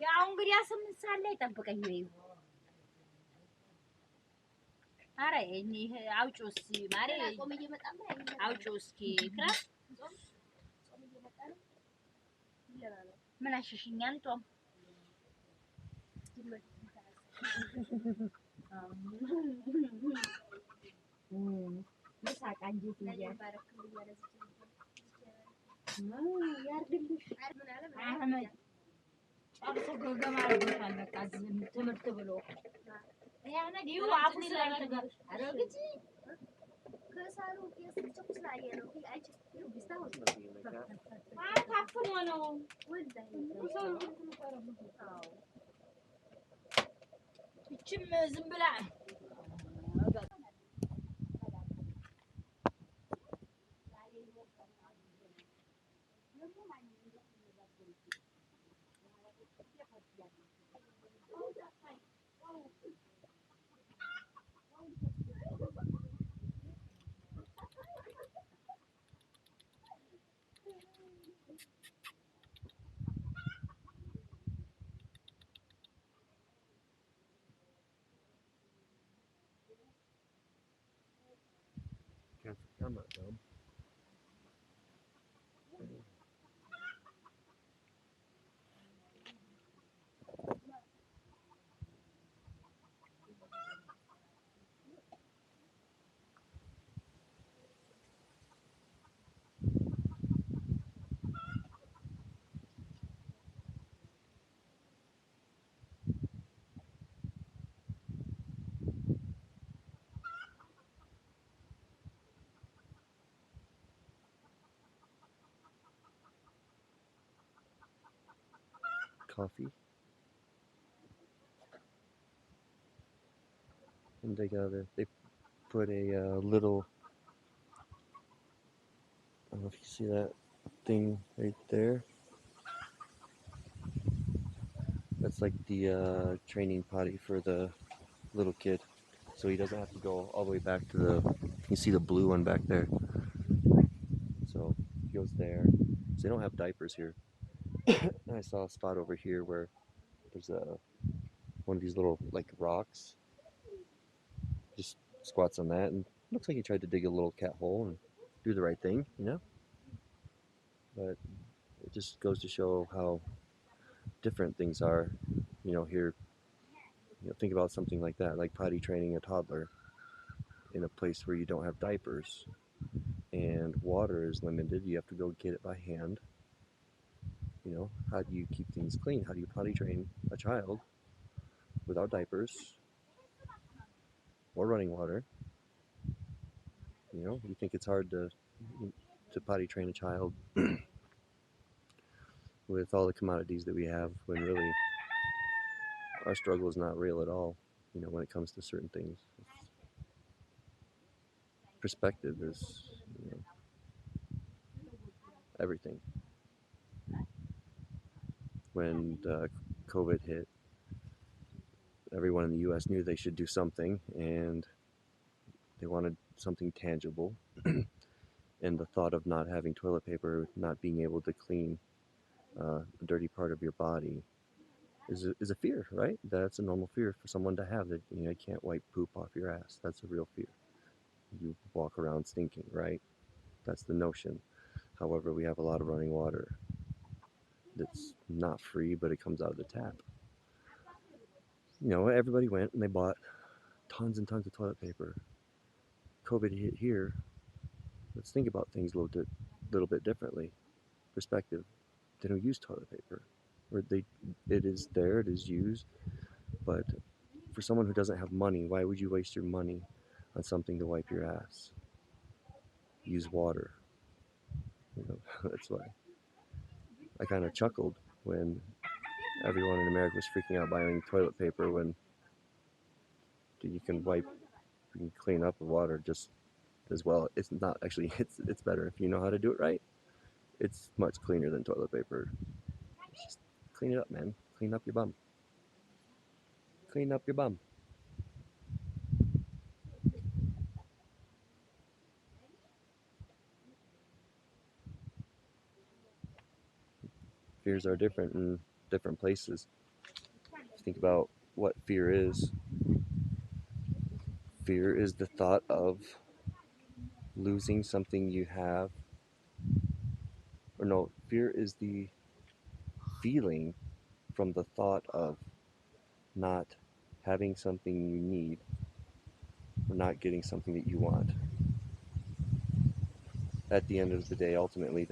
ያው እንግዲህ 8 ሰዓት ላይ ጠብቀኝ በይው። ኧረ ይሄ አውጪው እስኪ ማሬ አውጪው እስኪ ክላስ ምን አሸሽኝ አንቷም ምሳቃ እንዴት ያርግልሽ አህመድ ጨርሶ ገገማ አድርጎታል። በቃ ትምህርት ብሎ ያህመድ ይኸው አፉ ስላልተጋር አረግጂ ከሳሩ የስልጭ ስላየ ነው አይቼ ይኸው ቢስታው ታፍኖ ነው ወልዳ እችም ዝም ብላ Come on, Tom. Coffee, and they put a little, I don't know if you see that thing right there. That's like the training potty for the little kid, so he doesn't have to go all the way back to the, you see the blue one back there, so he goes there. So they don't have diapers here. I saw a spot over here where there's one of these little like rocks. Just squats on that, and looks like he tried to dig a little cat hole and do the right thing, you know. But it just goes to show how different things are, you know. Here, you know, think about something like that, like potty training a toddler in a place where you don't have diapers and water is limited. You have to go get it by hand. You know, how do you keep things clean? How do you potty train a child without diapers or running water? You know, you think it's hard to potty train a child with all the commodities that we have, when really our struggle is not real at all, you know, when it comes to certain things. Perspective is, you know, everything. When COVID hit, everyone in the US knew they should do something, and they wanted something tangible. And the thought of not having toilet paper, not being able to clean a dirty part of your body is a fear, right? That's a normal fear for someone to have, that, you know, you can't wipe poop off your ass. That's a real fear. You walk around stinking, right? That's the notion. However, we have a lot of running water that's not free, but it comes out of the tap. You know, everybody went and they bought tons and tons of toilet paper. COVID hit here. Let's think about things a little bit differently. Perspective. They don't use toilet paper. Or it is there, it is used, but for someone who doesn't have money, why would you waste your money on something to wipe your ass? Use water. You know, that's why I kind of chuckled when everyone in America was freaking out buying toilet paper, when you can clean up with water just as well. It's not actually, it's better if you know how to do it right. It's much cleaner than toilet paper. Just clean it up, man. Clean up your bum. Clean up your bum. fears are different in different places. Think about what fear is. Fear is the thought of losing something you have, or no, fear is the feeling from the thought of not having something you need or not getting something that you want. At the end of the day, ultimately,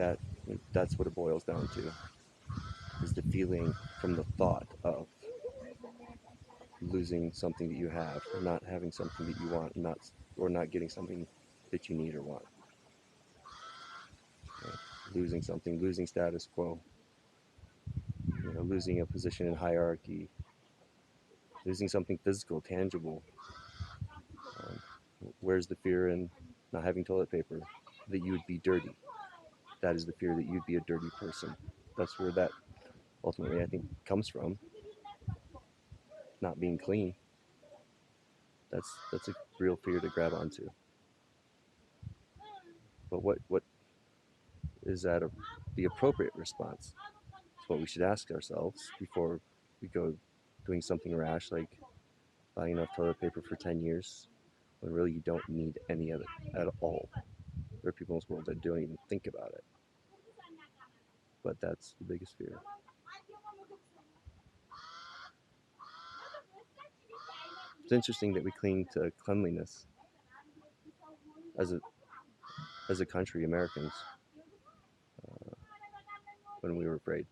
that's what it boils down to, is the feeling from the thought of losing something that you have, or not having something that you want, or not getting something that you need or want. Right? Losing something, losing status quo, losing a position in hierarchy, losing something physical, tangible. Um, where's the fear in not having toilet paper? That you would be dirty. That is the fear that you'd be a dirty person. That's where that ultimately, I think, comes from. Not being clean. That's a real fear to grab onto. But what is the appropriate response? It's what we should ask ourselves before we go doing something rash like buying enough toilet paper for 10 years when really you don't need any of it at all. There are people in this world that don't even think about it. But that's the biggest fear. It's interesting that we cling to cleanliness as a country, Americans, when we were afraid.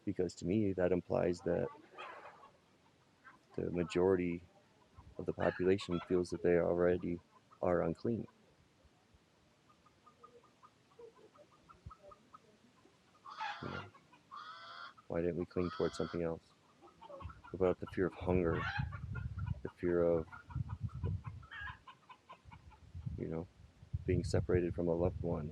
Because to me, that implies that the majority of the population feels that they already are unclean. You know, why didn't we cling towards something else? What about the fear of hunger, the fear of, being separated from a loved one,